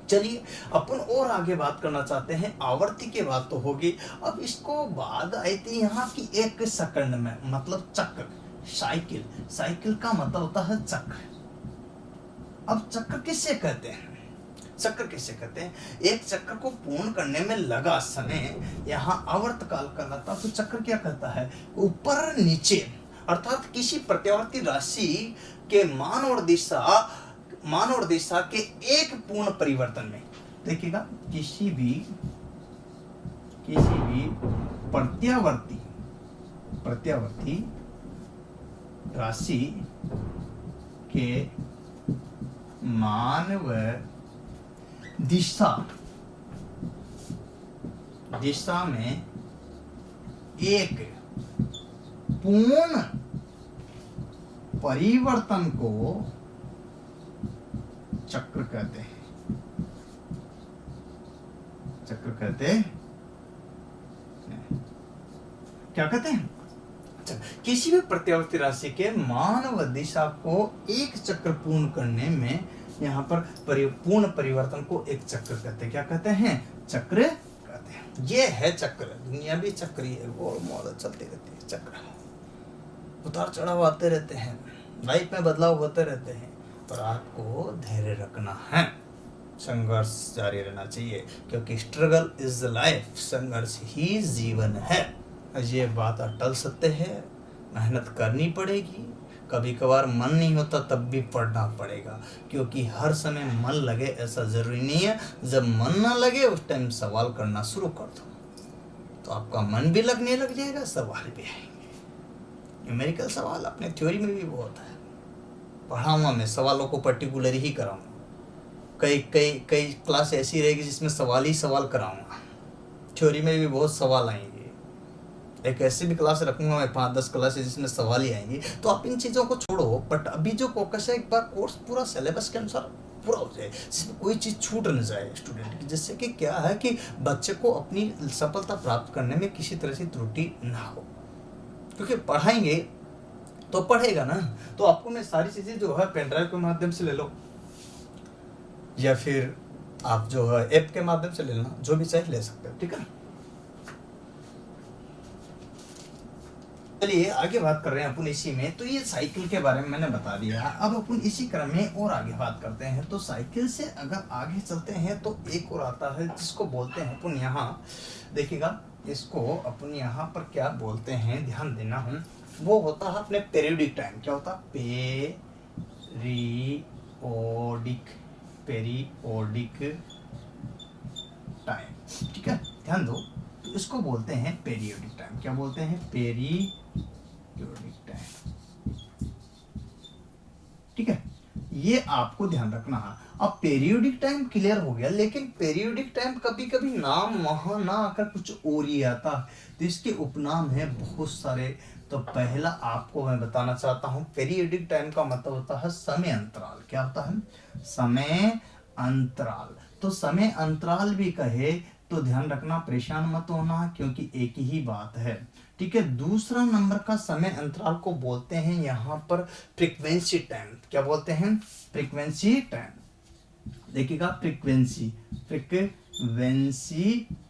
चलिए अपन और आगे बात करना चाहते हैं, आवर्ती की बात तो होगी। अब इसको बात आई थी यहाँ की 1 सेकंड में, मतलब चक्र, साइकिल का मतलब होता है चक्र। अब चक्र किससे कहते हैं, एक चक्र को पूर्ण करने में लगा समय यहाँ आवर्तकाल कहलाता। तो चक्र क्या कहता है, ऊपर नीचे, अर्थात किसी प्रत्यावर्ती राशि के मान और दिशा के एक पूर्ण परिवर्तन में, देखिएगा किसी भी प्रत्यावर्ती राशि के मान व दिशा में एक पूर्ण परिवर्तन को चक्र कहते हैं। क्या कहते हैं, किसी भी प्रत्यावर्ती राशि के मान व दिशा को एक चक्र पूर्ण करने में यहाँ पर पूर्ण परिवर्तन को एक चक्र कहते हैं। क्या कहते हैं, चक्र कहते हैं। ये है चक्र, दुनिया भी चक्री है, गोल मोल चलती रहती है, चक्र उतार चढ़ाव आते रहते हैं, लाइफ में बदलाव होते रहते हैं, पर आपको धैर्य रखना है, संघर्ष जारी रहना चाहिए, क्योंकि स्ट्रगल इज लाइफ, संघर्ष ही जीवन है। ये बात अटल सत्य है, मेहनत करनी पड़ेगी, कभी कभार मन नहीं होता तब भी पढ़ना पड़ेगा, क्योंकि हर समय मन लगे ऐसा ज़रूरी नहीं है। जब मन ना लगे उस टाइम सवाल करना शुरू कर दो तो आपका मन भी लगने लग जाएगा, सवाल भी आएंगे। न्यूमेरिकल सवाल अपने थ्योरी में भी बहुत है, पढ़ाऊँगा मैं, सवालों को पर्टिकुलर ही कराऊँगा। कई कई कई क्लास ऐसी रहेगी जिसमें सवाल ही सवाल कराऊँगा, थ्योरी में भी बहुत सवाल आएंगे। एक ऐसी भी क्लास रखूंगा मैं 5-10 क्लासेस जिसमें सवाल ही आएंगी। तो आप इन चीज़ों को छोड़ो, बट अभी जो फोकस है एक बार कोर्स पूरा सिलेबस के अनुसार पूरा हो जाए, जिसमें कोई चीज़ छूट न जाए स्टूडेंट की, जिससे कि क्या है कि बच्चे को अपनी सफलता प्राप्त करने में किसी तरह से त्रुटि ना हो। क्योंकि पढ़ाएंगे तो पढ़ेगा ना, तो आपको मैं सारी चीज़ें जो है पेन ड्राइव के माध्यम से ले लो, या फिर आप जो है ऐप के माध्यम से ले लेना, जो भी चाहिए ले सकते हो, ठीक है। चलिए आगे बात कर रहे हैं अपन इसी में। तो ये साइकिल के बारे में मैंने बता दिया, अब अपन इसी क्रम में और आगे बात करते हैं। तो साइकिल से अगर आगे चलते हैं तो एक और आता है जिसको बोलते हैं अपन, यहाँ देखिएगा इसको अपन यहाँ पर क्या बोलते हैं, ध्यान देना है, वो होता है अपने पीरियोडिक टाइम। क्या होता है? पेरियोडिक टाइम, ठीक है, ध्यान दो। तो इसको बोलते हैं पीरियोडिक टाइम। क्या बोलते हैं? पीरियोडिक टाइम, ठीक है, ये आपको ध्यान रखना है। अब पीरियोडिक टाइम क्लियर हो गया, लेकिन पीरियोडिक टाइम कभी कभी नाम वहां ना आकर कुछ और ही आता है, तो इसके उपनाम है बहुत सारे। तो पहला आपको मैं बताना चाहता हूं, पीरियोडिक टाइम का मतलब होता है समय अंतराल। क्या होता है? समय अंतराल। तो समय अंतराल भी कहे तो ध्यान रखना, परेशान मत होना, क्योंकि एक ही बात है, ठीक है। दूसरा नंबर का समय अंतराल को बोलते हैं यहाँ पर फ्रीक्वेंसी टाइम। क्या बोलते हैं? Frequency time. देखिएगा, फ्रीक्वेंसी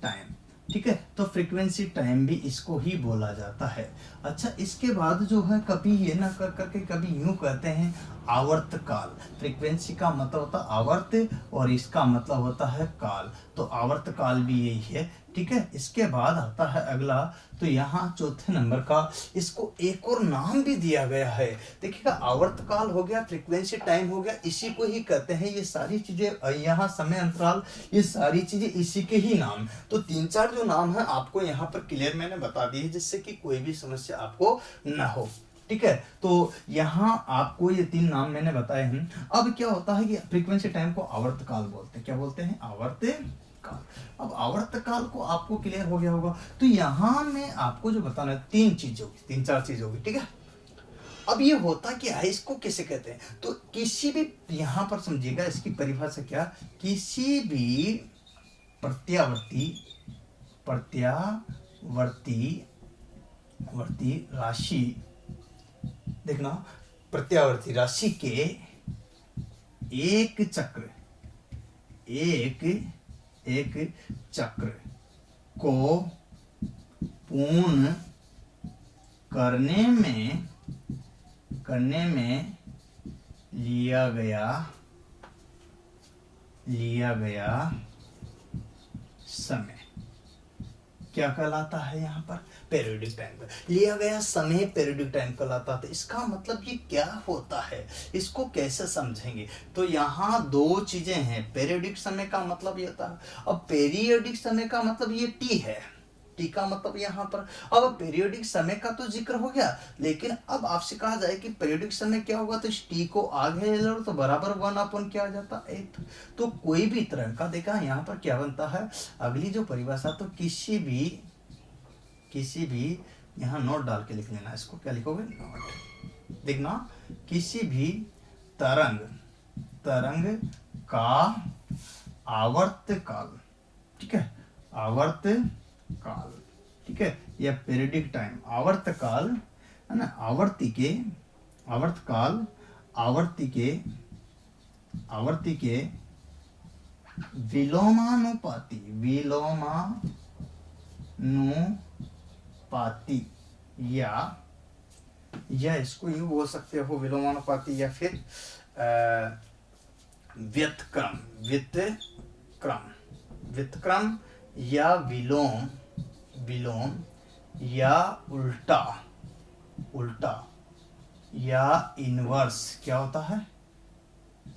टाइम, ठीक है। तो फ्रीक्वेंसी टाइम भी इसको ही बोला जाता है। अच्छा, इसके बाद जो है कभी ये ना कर करके कभी यूं कहते हैं आवर्त काल। फ्रीक्वेंसी का मतलब होता है आवर्त और इसका मतलब होता है काल, तो आवर्त काल भी यही है, ठीक है। इसके बाद आता है अगला, तो यहाँ चौथे नंबर का इसको एक और नाम भी दिया गया है। देखिएगा, आवर्त काल हो गया, फ्रीक्वेंसी टाइम हो गया, इसी को ही कहते हैं। ये सारी चीजें यहाँ समय अंतराल, ये सारी चीजें इसी के ही नाम। तो 3-4 जो नाम है आपको यहाँ पर क्लियर मैंने बता दी है, जिससे कि कोई भी समस्या आपको ना हो, ठीक है। तो यहाँ आपको ये 3 नाम मैंने बताए हैं। अब क्या होता है कि फ्रीक्वेंसी टाइम को आवर्त काल बोलते हैं। क्या बोलते हैं? आवर्त काल। अब आवर्त काल को आपको क्लियर हो गया होगा। तो यहाँ मैं आपको जो बताना है 3-4 चीज होगी, ठीक है। अब ये होता क्या है, इसको कैसे कहते हैं? तो किसी भी, यहाँ पर समझिएगा इसकी परिभाषा क्या, किसी भी वर्ती राशि, देखना, प्रत्यावर्ती राशि के एक चक्र को पूर्ण करने में लिया गया समय क्या कहलाता है? यहाँ पर पीरियोडिक टाइम का लिया गया समय पीरियोडिक टाइम कहलाता है। तो इसका मतलब ये क्या होता है, इसको कैसे समझेंगे? तो यहाँ 2 चीजें हैं। पीरियोडिक समय का मतलब ये होता है, अब पीरियोडिक समय का मतलब ये टी है, टी का मतलब यहाँ पर, अब पीरियोडिक समय का तो जिक्र हो गया, लेकिन अब आपसे कहा जाए कि पीरियोडिक समय क्या होगा, तो इस टी को आगे ले लो तो बराबर 1 क्या आ जाता? 8। तो कोई भी तरह का, देखा यहाँ पर क्या बनता है, अगली जो परिभाषा, तो किसी भी यहाँ नोट डाल के लिख लेना, इसको क्या लिखोगे? नोट। देखना, किसी भी तरंग का आवर्त काल, ठीक है, आवर्त काल, ठीक है, या पीरियडिक टाइम, आवर्त काल है ना, आवर्ती के विलोमानुपाती या इसको यूं बोल सकते हो, विलोमानुपाती, या फिर व्युत्क्रम या विलोम या उल्टा उल्टा या इनवर्स क्या होता है,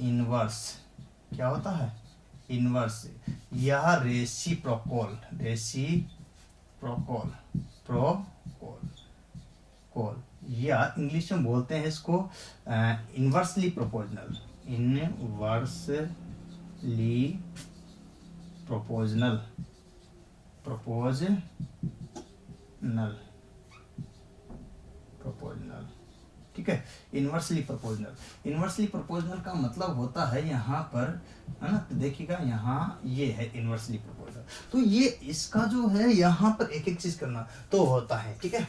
इनवर्स क्या होता है, इनवर्स या रेसिप्रोकल, रेसिप्रोकल प्रोकल कोल, या इंग्लिश में बोलते हैं इसको inversely proportional, inversely proportional, proportional, proportional, ठीक है। इनवर्सली प्रोपोर्शनल, इनवर्सली प्रोपोर्शनल का मतलब होता है यहाँ पर, है ना, तो देखिएगा यहाँ ये है इनवर्सली प्रोपोर्शनल, तो ये इसका जो है यहाँ पर एक एक चीज करना तो होता है, ठीक है।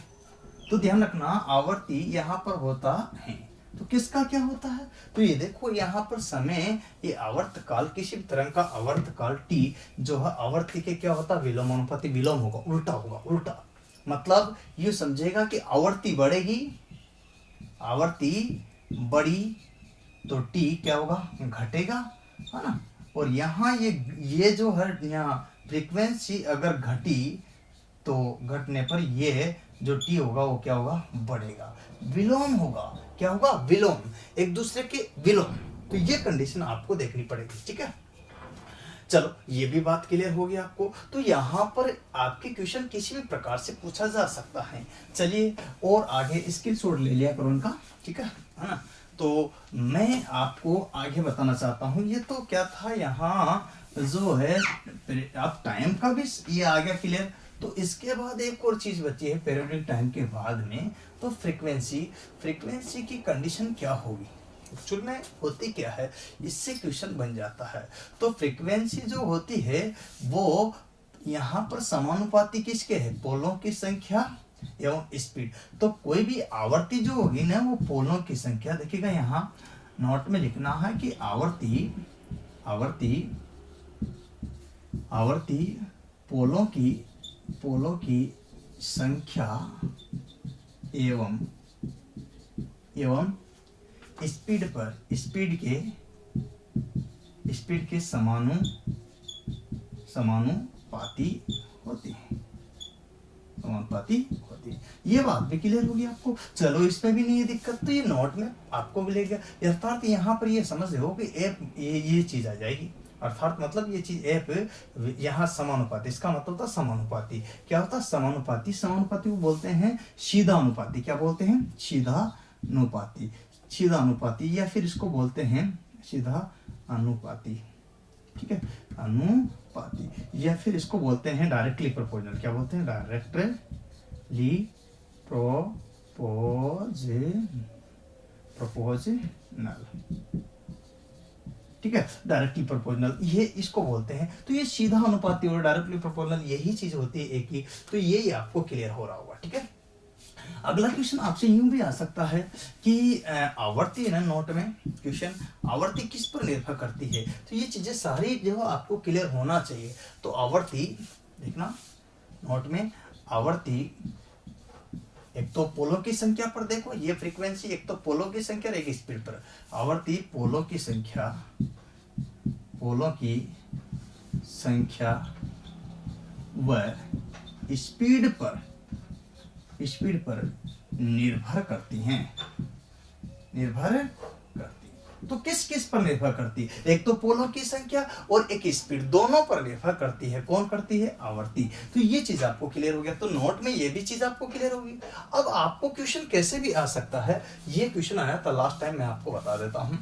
तो ध्यान रखना आवर्ती यहाँ पर होता है, तो किसका क्या होता है, तो ये देखो यहाँ पर समय, ये आवर्तकाल, किसी भी तरह का आवर्तकाल टी जो है आवर्ती के क्या होता है, विलोमानुपाती, विलोम होगा, उल्टा होगा, उल्टा मतलब ये समझेगा कि आवर्ती बढ़ेगी, आवर्ती बढ़ी तो टी क्या होगा, घटेगा, है ना। और यहाँ ये जो है यहाँ फ्रीक्वेंसी अगर घटी तो घटने पर ये जो टी होगा वो क्या होगा, बढ़ेगा, विलोम होगा, क्या होगा, विलोम, एक दूसरे के विलोम, तो ये कंडीशन आपको देखनी पड़ेगी, ठीक है। चलो ये भी बात क्लियर हो गई आपको, तो यहाँ पर आपके क्वेश्चन किसी भी प्रकार से पूछा जा सकता है। चलिए और आगे स्क्रीनशॉट ले लिया करो उनका, ठीक है ना। तो मैं आपको आगे बताना चाहता हूँ, ये तो क्या था यहाँ जो है आप टाइम का भी ये आ गया क्लियर, तो इसके बाद एक और चीज बची है पीरियोडिक टाइम के बाद में, तो फ्रीक्वेंसी, फ्रीक्वेंसी की कंडीशन क्या होगी, एक्चुअल में होती क्या है, इससे क्वेश्चन बन जाता है। तो फ्रीक्वेंसी जो होती है वो यहाँ पर समानुपाती किसके है, पोलों की संख्या एवं स्पीड, तो कोई भी आवर्ती जो होगी ना वो पोलों की संख्या, देखिएगा यहाँ नोट में लिखना है कि आवर्ती, आवर्ती, आवर्ती पोलों की संख्या एवं स्पीड पर, स्पीड के समानुपाती होती है, समानुपाती होती है। ये बात भी क्लियर होगी आपको, चलो इसमें भी नहीं है दिक्कत, तो ये नोट में आपको मिलेगा, अर्थात यहाँ पर ये समझ रहे हो कि एप ये चीज आ जाएगी, अर्थात मतलब ये चीज एप यहाँ समानुपाती, इसका मतलब था समानुपाती, क्या होता है, समानुपाती, समानुपाती को बोलते हैं सीधा अनुपाती, क्या बोलते हैं, सीधा अनुपाती, सीधा अनुपाती, या फिर इसको बोलते हैं सीधा अनुपाती, ठीक है, अनुपाती, या फिर इसको बोलते हैं डायरेक्टली प्रोपोर्शनल, क्या बोलते हैं, डायरेक्टली प्रोपोर्शनल, ठीक है, डायरेक्टली प्रोपोर्शनल ये इसको बोलते हैं। तो ये सीधा अनुपाती और डायरेक्टली प्रोपोर्शनल यही चीज होती है एक ही, तो ये आपको क्लियर हो रहा होगा, ठीक है। अगला क्वेश्चन आपसे यूं भी आ सकता है कि आवर्ती है ना, नोट में क्वेश्चन आवर्ती किस पर निर्भर करती है, तो ये चीजें सारी जो आपको क्लियर होना चाहिए। तो आवर्ती देखना नोट में, आवर्ती एक तो पोलों की संख्या पर देखो, ये फ्रीक्वेंसी एक तो पोलों की संख्या और एक स्पीड पर, आवर्ती पोलों की संख्या व स्पीड पर निर्भर करती हैं, निर्भर करती, तो किस किस पर निर्भर करती है, एक तो पोलों की संख्या और एक स्पीड, दोनों पर निर्भर करती है, कौन करती है, आवर्ती। तो ये चीज आपको क्लियर हो गया, तो नोट में ये भी चीज आपको क्लियर होगी। अब आपको क्वेश्चन कैसे भी आ सकता है, ये क्वेश्चन आया था लास्ट टाइम, मैं आपको बता देता हूं,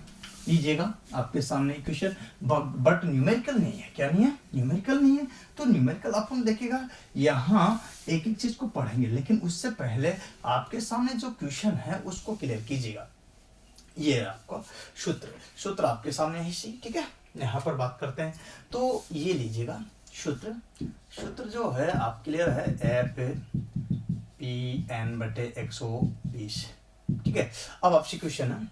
लीजिएगा आपके सामने क्वेश्चन, बट न्यूमेरिकल नहीं है, क्या नहीं है, न्यूमेरिकल नहीं है। तो न्यूमेरिकल अपन देखिएगा यहाँ एक एक चीज को पढ़ेंगे, लेकिन उससे पहले आपके सामने जो क्वेश्चन है उसको क्लियर कीजिएगा। ये आपको सूत्र आपके सामने है, ठीक है, यहाँ पर बात करते हैं। तो ये लीजिएगा सूत्र जो है आप क्लियर है, FPN/120, ठीक है। अब आपसे क्वेश्चन है,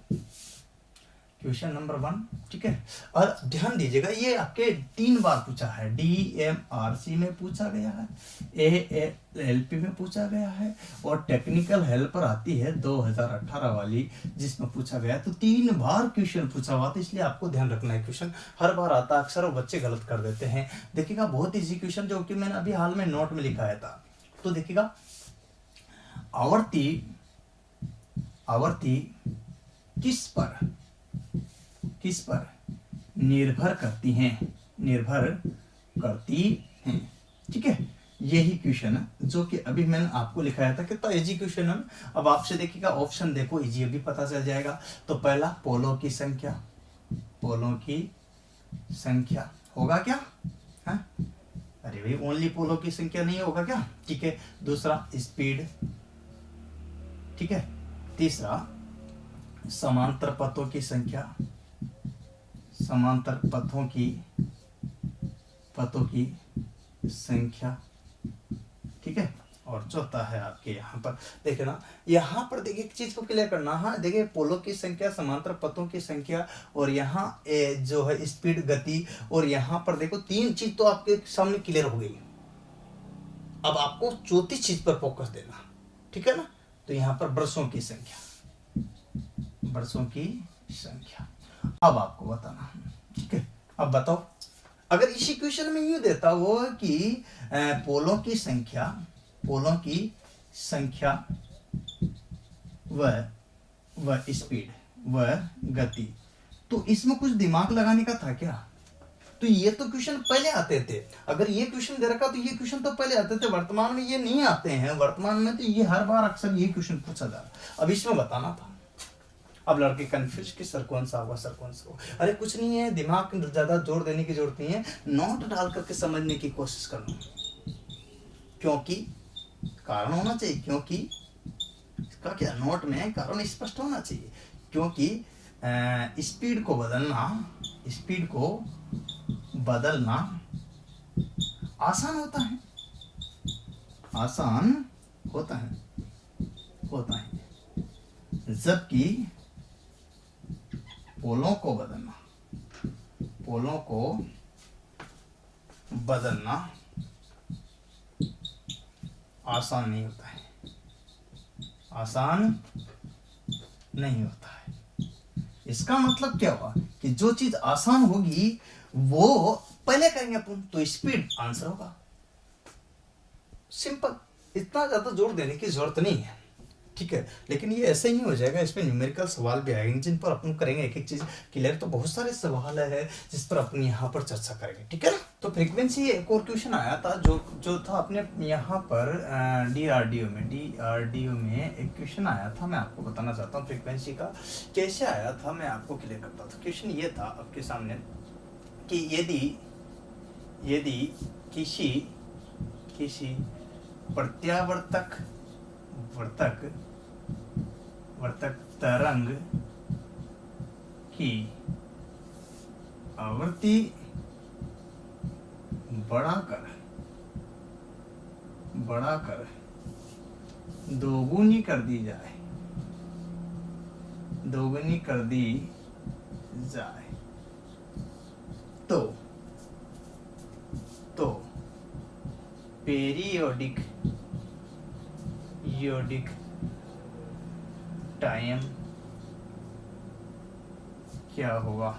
क्वेश्चन नंबर 1, ठीक है, और ध्यान दीजिएगा ये आपके 3 बार पूछा है, DMRC में पूछा गया है, ALP में पूछा गया है, और टेक्निकल हेल्पर आती है 2018 वाली जिसमें पूछा गया है। तो 3 बार क्वेश्चन पूछा हुआ, तो इसलिए आपको ध्यान रखना है, क्वेश्चन हर बार आता, अक्सर वो बच्चे गलत कर देते हैं। देखिएगा बहुत ईजी क्वेश्चन जो कि मैंने अभी हाल में नोट में लिखाया था, तो देखिएगा आवर्ती आवर्ती किस पर निर्भर करती हैं। ठीक है, यही क्वेश्चन है जो कि अभी मैंने आपको लिखाया था, कितना इजी क्वेश्चन है। अब आपसे देखिएगा ऑप्शन देखो, इजी अभी पता चल जाएगा। तो पहला पोलों की संख्या होगा क्या है? अरे भाई ओनली पोलों की संख्या नहीं होगा क्या? ठीक है, दूसरा स्पीड, ठीक है, तीसरा समांतर पथों की संख्या, ठीक है, और चौथा है आपके यहाँ पर देखिए ना, यहाँ पर देखिए एक चीज को क्लियर करना। हाँ देखिए, पोलों की संख्या, समांतर पथों की संख्या, और यहाँ जो है स्पीड, गति, और यहाँ पर देखो तीन चीज तो आपके सामने क्लियर हो गई। अब आपको चौथी चीज पर फोकस देना, ठीक है ना। तो यहाँ पर वर्षों की संख्या अब आपको बताना, ठीक है। अब बताओ, अगर इसी क्वेश्चन में यूं देता वो कि पोलों की संख्या व स्पीड व गति, तो इसमें कुछ दिमाग लगाने का था क्या? तो ये तो क्वेश्चन पहले आते थे। अगर ये क्वेश्चन दे रखा तो ये क्वेश्चन तो पहले आते थे, वर्तमान में ये नहीं आते हैं। वर्तमान में तो ये हर बार अक्सर ये क्वेश्चन पूछा जा रहा। अब इसमें बताना था। अब लड़के कंफ्यूज कि सर कौन सा होगा, सर कौन सा होगा। अरे कुछ नहीं है, दिमाग ज्यादा जोर देने की जरूरत नहीं है, नोट डाल करके समझने की कोशिश करना। क्योंकि कारण होना चाहिए, क्योंकि इसका क्या, नोट में कारण स्पष्ट होना चाहिए। क्योंकि स्पीड को बदलना आसान होता है, जबकि पोलों को बदलना आसान नहीं होता है। इसका मतलब क्या हुआ कि जो चीज आसान होगी वो पहले करेंगे अपन, तो स्पीड आंसर होगा। सिंपल, इतना ज्यादा जोर देने की जरूरत नहीं है, ठीक है। लेकिन ये ऐसे ही हो जाएगा, इसमें न्यूमेरिकल सवाल भी आएंगे जिन पर अपन करेंगे एक एक चीज क्लियर। तो बहुत सारे सवाल है जिस पर अपन यहाँ पर चर्चा करेंगे, ठीक है ना। तो फ्रीक्वेंसी एक और क्वेश्चन आया था जो था अपने यहाँ पर डीआरडीओ में एक क्वेश्चन आया था। मैं आपको बताना चाहता हूँ फ्रीक्वेंसी का कैसे आया था, मैं आपको क्लियर करता हूँ। क्वेश्चन ये था आपके सामने कि यदि किसी प्रत्यावर्तक तरंग की आवृत्ति बढ़ाकर दोगुनी कर दी जाए तो पीरियोडिक टाइम क्या होगा?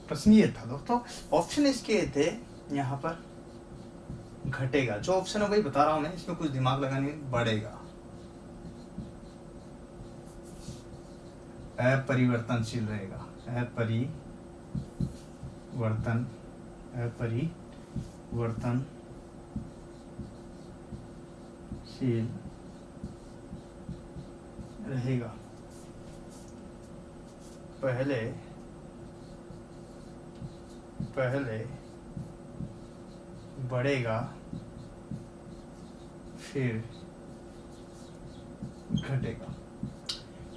प्रश्न ये था दोस्तों। ऑप्शन इसके थे यहाँ पर घटेगा, जो ऑप्शन है वही बता रहा हूं मैं, इसमें कुछ दिमाग लगाने में बढ़ेगा, अपरिवर्तनशील रहेगा, अपरिवर्तनशील रहेगा। पहले बढ़ेगा फिर घटेगा।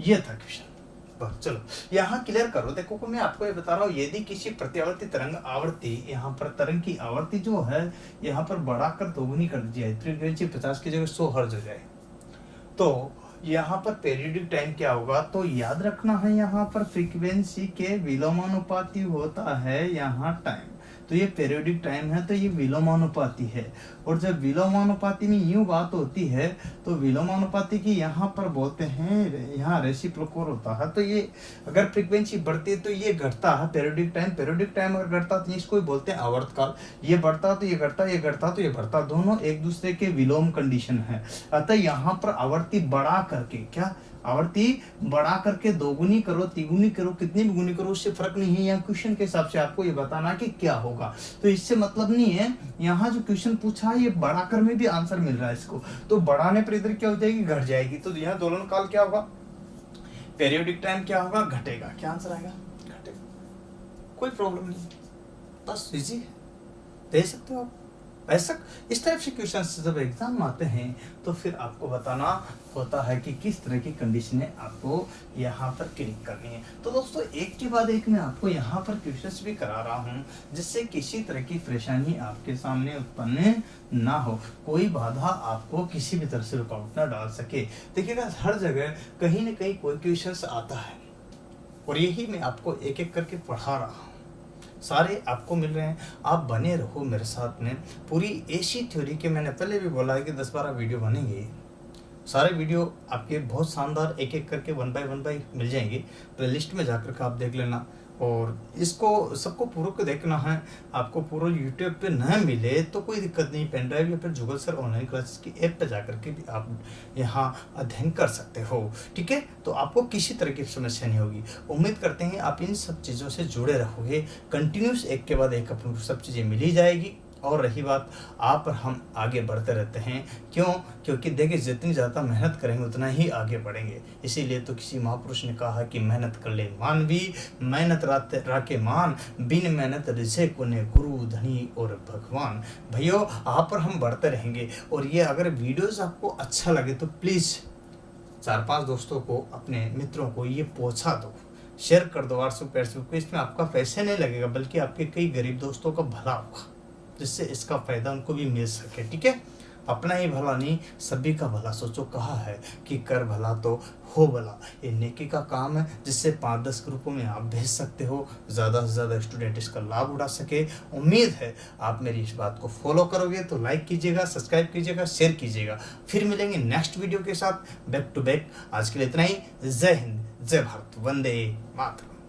ये था क्वेश्चन। चलो यहाँ क्लियर करो। देखो को मैं आपको ये बता रहा हूँ, यदि किसी प्रत्यावर्ती तरंग आवृत्ति, यहाँ पर तरंग की आवृत्ति जो है यहाँ पर बढ़ाकर दोगुनी कर दी जाए, फ्रीक्वेंसी 50 की जगह 100 हर्ट्ज हो जाए, तो यहाँ पर पीरियडिक टाइम क्या होगा? तो याद रखना है यहाँ पर फ्रीक्वेंसी के विलोमानुपाती होता है यहाँ टाइम। तो ये पीरियोडिक टाइम है, तो ये विलोमानुपाती है। और जब विलोमानुपाती में यूं बात होती है तो विलोमानुपाती की यहाँ पर बोलते हैं, यहाँ रेसिप्रोकल होता है। तो ये अगर फ्रीक्वेंसी बढ़ती है तो ये घटता है पीरियोडिक टाइम अगर घटता तो इसको ही बोलते हैं आवर्तकाल। ये बढ़ता तो ये घटता, ये घटता तो ये बढ़ता, दोनों एक दूसरे के विलोम कंडीशन है। अतः यहाँ पर आवर्ती बढ़ा करके, क्या आवर्ती बढ़ा करके दोगुनी करो, तिगुनी करो, कितनी भी गुनी करो, उससे फर्क नहीं है। यहाँ क्वेश्चन के हिसाब से आपको ये बताना कि क्या होगा, तो इससे मतलब नहीं है। यहाँ जो क्वेश्चन पूछा है ये बढ़ाकर में भी आंसर मिल रहा है इसको, तो बढ़ाने पर इधर क्या हो जाएगी, घट जाएगी। तो यहाँ दोलन काल क्या होगा, पीरियोडिक टाइम क्या होगा, घटेगा। क्या आंसर आएगा, घटेगा। कोई प्रॉब्लम नहीं, बस इजी है, दे सकते हो आप। ऐसा इस टाइप से क्वेश्चन जब एग्जाम आते हैं तो फिर आपको बताना होता है कि किस तरह की कंडीशनें आपको यहाँ पर क्लिक करनी है। तो दोस्तों एक के बाद एक मैं आपको यहाँ पर क्वेश्चंस भी करा रहा हूँ जिससे किसी तरह की परेशानी आपके सामने उत्पन्न ना हो, कोई बाधा आपको किसी भी तरह से रुकावट ना डाल सके। देखिएगा हर जगह कहीं ना कहीं कोई क्वेश्चन आता है और यही मैं आपको एक एक करके पढ़ा रहा हूँ, सारे आपको मिल रहे हैं। आप बने रहो मेरे साथ में। पूरी एसी थ्योरी के मैंने पहले भी बोला है कि 10-12 वीडियो बनेंगे, सारे वीडियो आपके बहुत शानदार एक एक करके 1 बाय 1 मिल जाएंगे। प्लेलिस्ट में जाकर के आप देख लेना और इसको सबको पूरा को देखना है। आपको पूरा यूट्यूब पे न मिले तो कोई दिक्कत नहीं, पेन ड्राइव या फिर गूगल सर ऑनलाइन क्लासेस की ऐप पे जाकर के भी आप यहाँ अध्ययन कर सकते हो, ठीक है। तो आपको किसी तरह की समस्या नहीं होगी। उम्मीद करते हैं आप इन सब चीज़ों से जुड़े रहोगे, कंटिन्यूस एक के बाद एक अपने सब चीज़ें मिली जाएगी। और रही बात आप और हम आगे बढ़ते रहते हैं, क्यों, क्योंकि देखिए जितनी ज़्यादा मेहनत करेंगे उतना ही आगे बढ़ेंगे। इसीलिए तो किसी महापुरुष ने कहा कि मेहनत कर ले मानवी, मेहनत राके मान, बिन मेहनत रिसे कोने गुरु धनी और भगवान। भैया आप और हम बढ़ते रहेंगे। और ये अगर वीडियोज़ आपको अच्छा लगे तो प्लीज़ 4-5 दोस्तों को, अपने मित्रों को ये पहुँचा दो, शेयर कर दो व्हाट्सएप फेसबुक पे। इसमें आपका पैसे नहीं लगेगा बल्कि आपके कई गरीब दोस्तों का भला होगा, जिससे इसका फायदा उनको भी मिल सके, ठीक है। अपना ही भला नहीं सभी का भला सोचो। कहा है कि कर भला तो हो भला, ये नेकी का काम है जिससे 5-10 ग्रुपों में आप भेज सकते हो, ज़्यादा से ज़्यादा स्टूडेंट इसका लाभ उठा सके। उम्मीद है आप मेरी इस बात को फॉलो करोगे, तो लाइक कीजिएगा, सब्सक्राइब कीजिएगा, शेयर कीजिएगा। फिर मिलेंगे नेक्स्ट वीडियो के साथ बैक टू बैक। आज के लिए इतना ही। जय हिंद, जय भारत, वंदे मातरम।